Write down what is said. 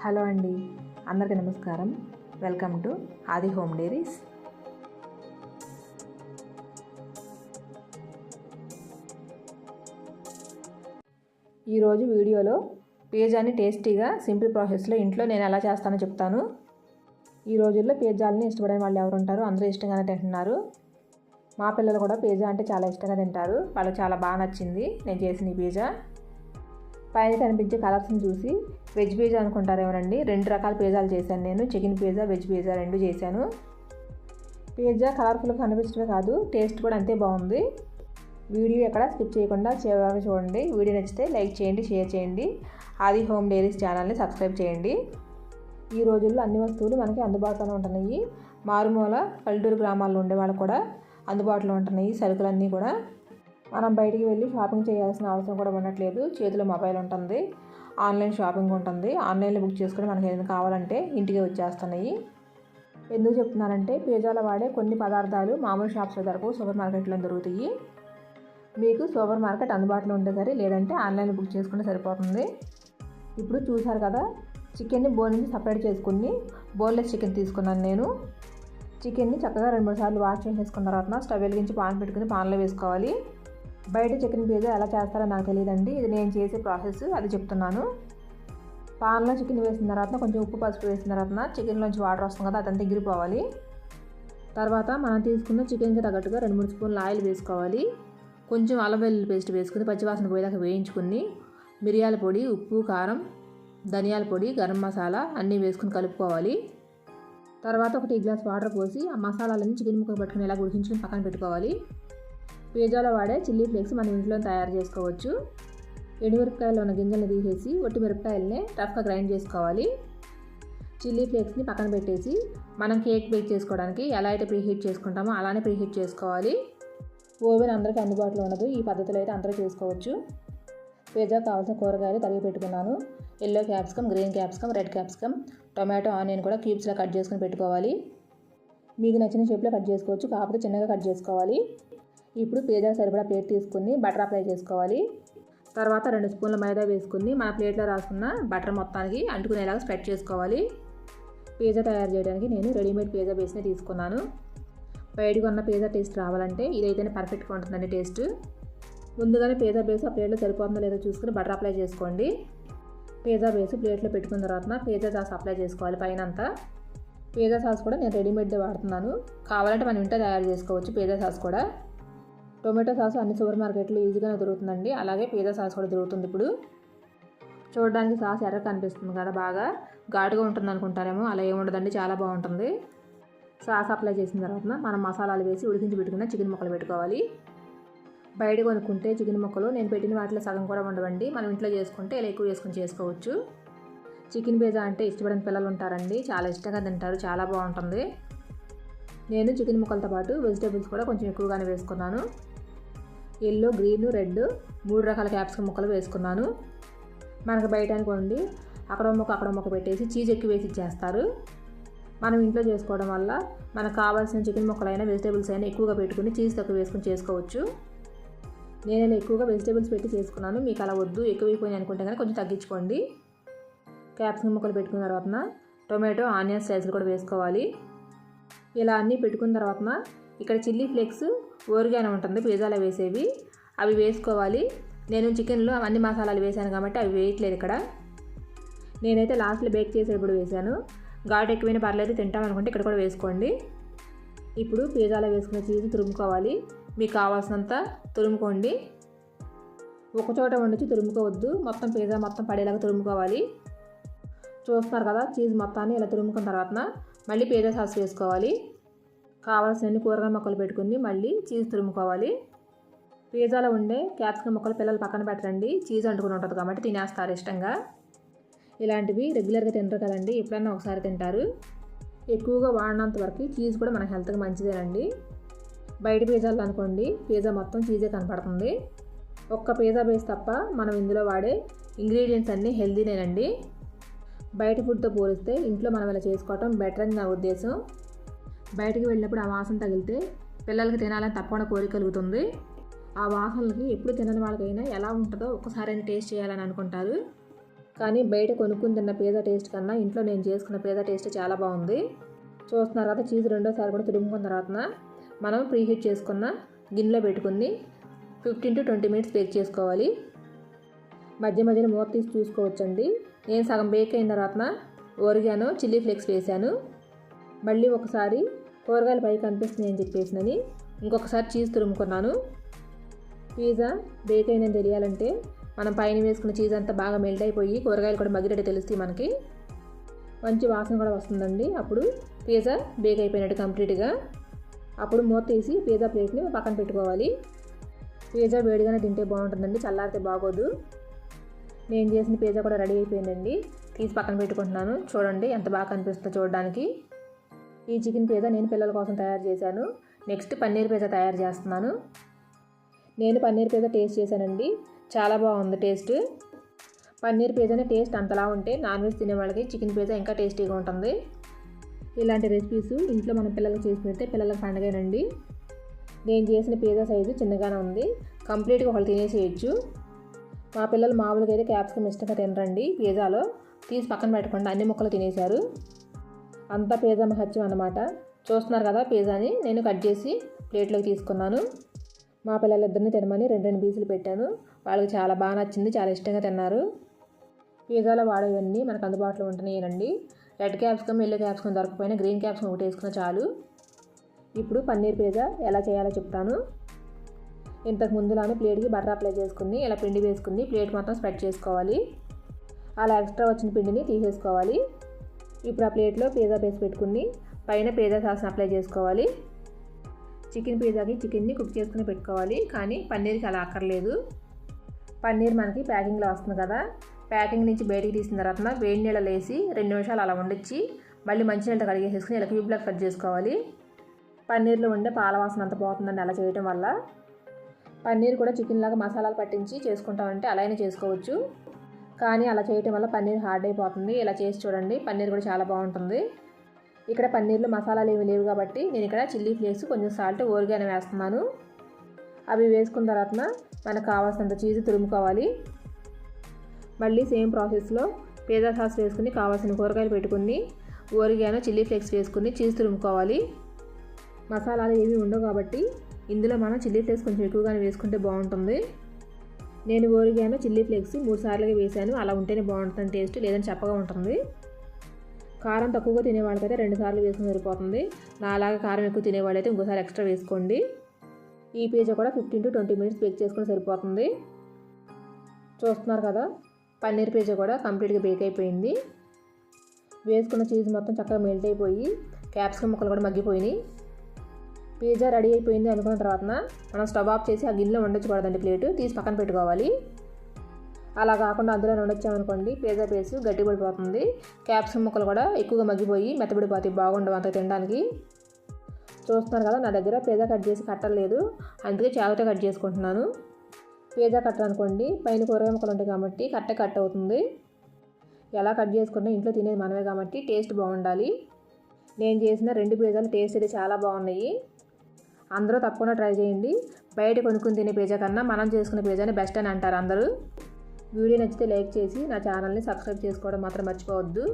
Hello అండి, అందరికీ నమస్కారం. వెల్కమ్ టు ఆది హోమ్ డైరీస్. ఈరోజు వీడియోలో పిజ్జాని టేస్టీగా సింపుల్ ప్రాసెస్లో ఇంట్లో నేను ఎలా చేస్తానో చెప్తాను. ఈ రోజుల్లో పిజ్జాలని ఇష్టపడే వాళ్ళు ఎవరు ఉంటారు? అందరూ ఇష్టంగానే తింటున్నారు. మా పిల్లలు కూడా పిజ్జా అంటే చాలా ఇష్టంగా తింటారు. వాళ్ళకి చాలా బాగా నచ్చింది నేను చేసిన ఈ పిజ్జా. పైన కనిపించే కలర్స్ని చూసి వెజ్ పిజ్జా అనుకుంటారేమోనండి. 2 రకాల పిజ్జాలు చేశాను నేను. చికెన్ పిజ్జా, వెజ్ పిజ్జా 2 చేశాను. పిజ్జా కలర్ఫుల్గా కనిపించడమే కాదు, టేస్ట్ కూడా అంతే బాగుంది. వీడియో ఎక్కడ స్కిప్ చేయకుండా చివరి చూడండి. వీడియో నచ్చితే లైక్ చేయండి, షేర్ చేయండి. ఆది హోమ్ డైరీస్ ఛానల్ని సబ్స్క్రైబ్ చేయండి. ఈ రోజుల్లో అన్ని వస్తువులు మనకి అందుబాటులో ఉంటున్నాయి. మారుమూల పల్లెటూరు గ్రామాల్లో ఉండే వాళ్ళు కూడా అందుబాటులో ఉంటున్నాయి. సరుకులన్నీ కూడా మనం బయటికి వెళ్ళి షాపింగ్ చేయాల్సిన అవసరం కూడా ఉండట్లేదు. చేతిలో మొబైల్ ఉంటుంది, ఆన్లైన్ షాపింగ్ ఉంటుంది. ఆన్లైన్లో బుక్ చేసుకుని మనకి ఏదైనా కావాలంటే ఇంటికి వచ్చేస్తున్నాయి. ఎందుకు చెప్తున్నానంటే పిజ్జాలో వాడే కొన్ని పదార్థాలు మామూలు షాప్స్లో దొరకవు, సూపర్ మార్కెట్లో దొరుకుతాయి. మీకు సూపర్ మార్కెట్ అందుబాటులో ఉంటే సరే, లేదంటే ఆన్లైన్లో బుక్ చేసుకుంటే సరిపోతుంది. ఇప్పుడు చూసారు కదా, చికెన్ని బోన్ నుంచి సపరేట్ చేసుకుని బోన్లెస్ చికెన్ తీసుకున్నాను నేను. చికెన్ని చక్కగా 2-3 సార్లు వాష్ చేసేసుకున్న తర్వాత స్టవ్ వెలిగించి పాన్ పెట్టుకుని పాన్లో వేసుకోవాలి. బయట చికెన్ పిజ్జా ఎలా చేస్తారో నాకు తెలియదండి. ఇది నేను చేసే ప్రాసెస్, అది చెప్తున్నాను. పాన్లో చికెన్ వేసిన తర్వాత కొంచెం ఉప్పు పసుపు వేసిన తర్వాత చికెన్లోంచి వాటర్ వస్తుంది కదా, అదంతా ఎగిరిపోవాలి. తర్వాత మనం తీసుకున్న చికెన్కి తగ్గట్టుగా 2-3 స్పూన్లు ఆయిల్ వేసుకోవాలి. కొంచెం అల్లం వెల్లుల్లి పేస్ట్ వేసుకుని పచ్చివాసన పోయేదాకా వేయించుకుని మిరియాల పొడి, ఉప్పు, కారం, ధనియాల పొడి, గరం మసాలా అన్నీ వేసుకుని కలుపుకోవాలి. తర్వాత 1 గ్లాస్ వాటర్ పోసి ఆ మసాలాలన్నీ చికెన్ ముక్కలు పట్టుకుని ఇలా ఉడికించుకుని పక్కన పెట్టుకోవాలి. పిజ్జాలో వాడే చిల్లీ ఫ్లేక్స్ మనం ఇంట్లో తయారు చేసుకోవచ్చు. ఎండుమిరపకాయలు ఉన్న గింజలను తీసేసి ఒట్టి మిరపకాయలనే రఫ్గా గ్రైండ్ చేసుకోవాలి. చిల్లీ ఫ్లేక్స్ని పక్కన పెట్టేసి మనం కేక్ బేక్ చేసుకోవడానికి ఎలా అయితే ప్రీహీట్ చేసుకుంటామో అలానే ప్రీహీట్ చేసుకోవాలి. ఓవెన్ అందరికీ అందుబాటులో ఉండదు. ఈ పద్ధతిలో అయితే అందరూ చేసుకోవచ్చు. పిజ్జాకు కావాల్సిన కూరగాయలు తరిగి పెట్టుకున్నాను. Yellow capsicum, green capsicum, red capsicum, tomato, onion కూడా క్యూబ్స్లో కట్ చేసుకుని పెట్టుకోవాలి. మీకు నచ్చిన షేప్లో కట్ చేసుకోవచ్చు, కాకపోతే చిన్నగా కట్ చేసుకోవాలి. ఇప్పుడు పిజ్జా సరిపడా ప్లేట్ తీసుకుని బటర్ అప్లై చేసుకోవాలి. తర్వాత 2 స్పూన్ల మైదా వేసుకుని మన ప్లేట్లో రాసుకున్న బటర్ మొత్తానికి అంటుకునేలాగా స్ప్రెడ్ చేసుకోవాలి. పిజ్జా తయారు చేయడానికి నేను రెడీమేడ్ పిజ్జా బేస్ని తీసుకున్నాను. బయటకు ఉన్న పిజ్జా టేస్ట్ రావాలంటే ఇదైతేనే పర్ఫెక్ట్గా ఉంటుందండి టేస్ట్. ముందుగానే పిజ్జా బేస్ ఆ ప్లేట్లో సరిపోతుందో లేదో చూసుకుని బటర్ అప్లై చేసుకోండి. పిజ్జా బేస్ ప్లేట్లో పెట్టుకున్న తర్వాత పిజ్జా సాస్ అప్లై చేసుకోవాలి పైన అంతా. పిజ్జా సాస్ కూడా నేను రెడీమేడ్దే వాడుతున్నాను. కావాలంటే మనం ఇంట్లో తయారు చేసుకోవచ్చు పిజ్జా సాస్ కూడా. టొమాటో సాస్ అన్ని సూపర్ మార్కెట్లో ఈజీగానే దొరుకుతుందండి. అలాగే పిజ్జా సాస్ కూడా దొరుకుతుంది. ఇప్పుడు చూడడానికి సాస్ ఎర్ర కనిపిస్తుంది కదా, బాగా ఘాటుగా ఉంటుంది అనుకుంటారేమో, అలా ఏముండదండి, చాలా బాగుంటుంది. సాస్ అప్లై చేసిన తర్వాత మనం మసాలాలు వేసి ఉడికించి పెట్టుకున్న చికెన్ ముక్కలు పెట్టుకోవాలి. బయట కొనుక్కుంటే చికెన్ ముక్కలు నేను పెట్టిన వాటిలో సగం కూడా ఉండవండి. మనం ఇంట్లో చేసుకుంటే ఇలా ఎక్కువ వేసుకుని చేసుకోవచ్చు. చికెన్ పిజ్జా అంటే ఇష్టపడిన పిల్లలు ఉంటారండి, చాలా ఇష్టంగా తింటారు, చాలా బాగుంటుంది. నేను చికెన్ ముక్కలతో పాటు వెజిటేబుల్స్ కూడా కొంచెం ఎక్కువగానే వేసుకున్నాను. ఎల్లో, గ్రీన్, రెడ్ 3 రకాల క్యాప్సికమ్ ముక్కలు వేసుకున్నాను. మనకు బయట అనుకోండి అక్కడ మొక్క పెట్టేసి చీజ్ ఎక్కువ వేసి ఇచ్చేస్తారు. మనం ఇంట్లో చేసుకోవడం వల్ల మనకు కావాల్సిన చికెన్ ముక్కలైనా వెజిటేబుల్స్ అయినా ఎక్కువగా పెట్టుకుని చీజ్ తక్కువ వేసుకుని చేసుకోవచ్చు. నేను ఇలా ఎక్కువగా వెజిటేబుల్స్ పెట్టి చేసుకున్నాను. మీకు అలా వద్దు, ఎక్కువైపోయినాయి అనుకుంటే కనుక కొంచెం తగ్గించుకోండి. క్యాప్సికమ్ ముక్కలు పెట్టుకున్న తర్వాత టొమాటో, ఆనియన్ స్లైస్లు కూడా వేసుకోవాలి. ఇలా అన్నీ పెట్టుకున్న తర్వాత ఇక్కడ చిల్లీ ఫ్లేక్స్ ఓరిగానో ఉంటుంది పిజ్జాలో వేసేవి, అవి వేసుకోవాలి. నేను చికెన్లో అన్ని మసాలాలు వేసాను కాబట్టి అవి వేయట్లేదు ఇక్కడ. నేనైతే లాస్ట్లో బేక్ చేసేటప్పుడు వేసాను. ఘాటు ఎక్కువైనా పర్లేదు, తింటామనుకుంటే ఇక్కడ కూడా వేసుకోండి. ఇప్పుడు పిజ్జాలో వేసుకున్న చీజ్ తురుముకోవాలి. మీకు కావాల్సినంత తురుముకోండి. ఒకచోట వండించి తురుముకోవద్దు, మొత్తం పిజ్జా మొత్తం పడేలాగా తురుముకోవాలి. చూస్తున్నారు కదా, చీజ్ మొత్తాన్ని ఇలా తురుముకున్న తర్వాత మళ్ళీ పిజ్జా సాస్ వేసుకోవాలి. కావాల్సిన కూరగాయ ముక్కలు పెట్టుకుని మళ్ళీ చీజ్ తురుముకోవాలి. పిజ్జాలో ఉండే క్యాప్సికమ్ ముక్కలు పిల్లలు పక్కన పెట్టండి, చీజ్ అంటుకుని ఉంటుంది కాబట్టి తినేస్తారు ఇష్టంగా. ఇలాంటివి రెగ్యులర్గా తింటారు కదండి, ఎప్పుడైనా ఒకసారి తింటారు. ఎక్కువగా వాడినంత వరకు చీజ్ కూడా మన హెల్త్కి మంచిదేనండి. బయట పిజ్జాలు అనుకోండి పిజ్జా మొత్తం చీజే కనపడుతుంది. ఒక్క పిజ్జా బేస్ తప్ప మనం ఇందులో వాడే ఇంగ్రీడియంట్స్ అన్నీ హెల్తీనేనండి. బయట ఫుడ్తో పోలిస్తే ఇంట్లో మనం ఇలా చేసుకోవటం బెటర్ అని నా ఉద్దేశం. బయటికి వెళ్ళినప్పుడు ఆ వాసన తగిలితే పిల్లలకి తినాలని తప్పకుండా కోరిక కలుగుతుంది. ఆ వాసనలకి ఎప్పుడు తినని వాళ్ళకైనా ఎలా ఉంటుందో ఒక్కసారైనా టేస్ట్ చేయాలని అనుకుంటారు. కానీ బయట కొనుక్కుని తిన్న పిజ్జా టేస్ట్ కన్నా ఇంట్లో నేను చేసుకున్న పిజ్జా టేస్ట్ చాలా బాగుంది. చూస్తున్నారు కదా, చీజ్ రెండోసారి కూడా తురుముకున్న తర్వాత మనం ప్రీహీట్ చేసుకున్న గిన్నెలో పెట్టుకుని 15 to 20 minutes బేక్ చేసుకోవాలి. మధ్య మధ్యలో మూత తీసి చూసుకోవచ్చండి. నేను సగం బేక్ అయిన తర్వాత ఓరిగానో చిల్లీ ఫ్లేక్స్ వేసాను. మళ్ళీ ఒకసారి కూరగాయలు పైకి కనిపిస్తున్నాయి అని చెప్పేసినని ఇంకొకసారి చీజ్ తురుముకున్నాను. పిజ్జా బేక్ అయిందని తెలియాలంటే మనం పైన వేసుకున్న చీజ్ అంతా బాగా మెల్ట్ అయిపోయి కూరగాయలు కూడా మగ్గినట్టు తెలుస్తాయి. మనకి మంచి వాసన కూడా వస్తుందండి. అప్పుడు పిజ్జా బేక్ అయిపోయినట్టు కంప్లీట్గా. అప్పుడు మూత తీసి పిజ్జా ప్లేట్ని పక్కన పెట్టుకోవాలి. పిజ్జా వేడిగానే తింటే బాగుంటుందండి, చల్లారితే బాగోదు. నేను చేసిన పిజ్జా కూడా రెడీ అయిపోయిందండి. తీసి పక్కన పెట్టుకుంటున్నాను. చూడండి ఎంత బాగా కనిపిస్తుందో చూడడానికి. ఈ చికెన్ పిజ్జా నేను పిల్లల కోసం తయారు చేశాను. నెక్స్ట్ పన్నీర్ పిజ్జా తయారు చేస్తున్నాను. నేను పన్నీర్ పిజ్జా టేస్ట్ చేశానండి, చాలా బాగుంది టేస్ట్. పన్నీర్ పిజ్జాని టేస్ట్ అంతలా ఉంటే నాన్ వెజ్ తినే వాళ్ళకి చికెన్ పిజ్జా ఇంకా టేస్టీగా ఉంటుంది. ఇలాంటి రెసిపీస్ ఇంట్లో మన పిల్లలకు చేసి పెడితే పిల్లలకు పండగేనండి. నేను చేసిన పిజ్జా సైజు చిన్నగానే ఉంది, కంప్లీట్గా ఒకళ్ళు తినేసేయచ్చు. మా పిల్లలు మామూలుగా అయితే క్యాప్సికమ్ ఇష్టంగా తినరండి. పిజ్జాలో తీసి పక్కన పెట్టకుండా అన్ని ముక్కలు తినేశారు. అంతా పిజ్జా మహత్యం అన్నమాట. చూస్తున్నారు కదా, పిజ్జాని నేను కట్ చేసి ప్లేట్లోకి తీసుకున్నాను. మా పిల్లలిద్దరిని తినమని 2 పీసులు పెట్టాను. వాళ్ళకి చాలా బాగా నచ్చింది, చాలా ఇష్టంగా తిన్నారు. పిజ్జాలో వాడేవన్నీ మనకు అందుబాటులో ఉంటున్నాయండి. రెడ్ క్యాప్సికమ్, ఎల్లో క్యాప్సికమ్ దొరకపోయినా గ్రీన్ క్యాప్సికమ్ ఒకటి వేసుకున్న చాలు. ఇప్పుడు పన్నీర్ పిజ్జా ఎలా చేయాలో చెప్తాను. ఇంతకు ముందులానే ప్లేట్కి బటర్ అప్లై చేసుకుని ఇలా పిండి వేసుకుని ప్లేట్ మొత్తం స్ప్రెడ్ చేసుకోవాలి. అలా ఎక్స్ట్రా వచ్చిన పిండిని తీసేసుకోవాలి. ఇప్పుడు ఆ ప్లేట్లో పిజ్జా బేస్ పెట్టుకుని పైన పిజ్జా సాస్ని అప్లై చేసుకోవాలి. చికెన్ పిజ్జాకి చికెన్ని కుక్ చేసుకుని పెట్టుకోవాలి, కానీ పన్నీర్కి అలా అక్కర్లేదు. పన్నీర్ మనకి ప్యాకింగ్లో వస్తుంది కదా, ప్యాకింగ్ నుంచి బయటికి తీసిన తర్వాత వేడి నీళ్ళలో వేసి 2 నిమిషాలు అలా వండించి మళ్ళీ మంచినీళ్ళతో కడిగేసేసుకుని ఇలా క్యూబ్లాగా కట్ చేసుకోవాలి. పన్నీర్లో ఉండే పాల వాసన అంత పోతుందండి అలా చేయటం వల్ల. పన్నీర్ కూడా చికెన్ లాగా మసాలాలు పట్టించి చేసుకుంటామంటే అలానే చేసుకోవచ్చు, కానీ అలా చేయటం వల్ల పన్నీర్ హార్డ్ అయిపోతుంది. ఇలా చేసి చూడండి, పన్నీర్ కూడా చాలా బాగుంటుంది. ఇక్కడ పన్నీర్లో మసాలాలు ఏమి లేవు కాబట్టి నేను ఇక్కడ చిల్లీ ఫ్లేక్స్, కొంచెం సాల్ట్, ఓరిగానో వేస్తున్నాను. అవి వేసుకున్న తర్వాత మనకు కావాల్సినంత చీజ్ తురుముకోవాలి. మళ్ళీ సేమ్ ప్రాసెస్లో పిజ్జా సాస్ వేసుకుని కావాల్సిన కూరగాయలు పెట్టుకుని ఓరిగానో చిల్లీ ఫ్లేక్స్ వేసుకుని చీజ్ తురుముకోవాలి. మసాలాలు ఏమీ ఉండవు కాబట్టి ఇందులో మనం చిల్లీ ఫ్లేక్స్ కొంచెం ఎక్కువగానే వేసుకుంటే బాగుంటుంది. నేను ఓరిగానో చిల్లీ ఫ్లేక్స్ 3 సార్లుగా వేసాను. అలా ఉంటేనే బాగుంటుంది టేస్ట్, లేదని చప్పగా ఉంటుంది. కారం తక్కువగా తినేవాళ్ళకైతే 2 సార్లు వేసుకుని సరిపోతుంది. నాలాగా కారం ఎక్కువ తినేవాళ్ళైతే ఇంకోసారి ఎక్స్ట్రా వేసుకోండి. ఈ పిజ్జా కూడా 15 to 20 minutes బేక్ చేసుకుని సరిపోతుంది. చూస్తున్నారు కదా, పన్నీర్ పిజ్జా కూడా కంప్లీట్గా బేక్ అయిపోయింది. వేసుకున్న చీజ్ మొత్తం చక్కగా మెల్ట్ అయిపోయి క్యాప్సికమ్ ముక్కలు కూడా మగ్గిపోయినాయి. పిజ్జా రెడీ అయిపోయింది అనుకున్న తర్వాత మనం స్టవ్ ఆఫ్ చేసి ఆ గిన్నెలో వండించకూడదండి, ప్లేటు తీసి పక్కన పెట్టుకోవాలి. అలా కాకుండా అందులో వండించామనుకోండి పిజ్జా బేస్ గట్టిపడిపోతుంది. క్యాప్సికమ్ ముక్కలు కూడా ఎక్కువగా మగ్గిపోయి మెత్తబడిపోతాయి, బాగుండవు అంత తినడానికి. చూస్తున్నారు కదా, నా దగ్గర పిజ్జా కట్ చేసి కట్టలేదు, అందుకే చాకుతో కట్ చేసుకుంటున్నాను. పిజ్జా కట్టర్ అనుకోండి, పైన కూరగాయ ముక్కలు ఉంటాయి కాబట్టి కట్ అవుతుంది. ఎలా కట్ చేసుకున్నా ఇంట్లో తినేది మనమే కాబట్టి టేస్ట్ బాగుండాలి. నేను చేసిన 2 పిజ్జాలు టేస్ట్ అయితే చాలా బాగున్నాయి. అందరూ తప్పకుండా ట్రై చేయండి. బయట కొనుక్కుని తినే పిజ్జా కన్నా మనం చేసుకునే పిజ్జాని బెస్ట్ అని అంటారు అందరూ. వీడియో నచ్చితే లైక్ చేసి నా ఛానల్ని సబ్స్క్రైబ్ చేసుకోవడం మాత్రం మర్చిపోవద్దు.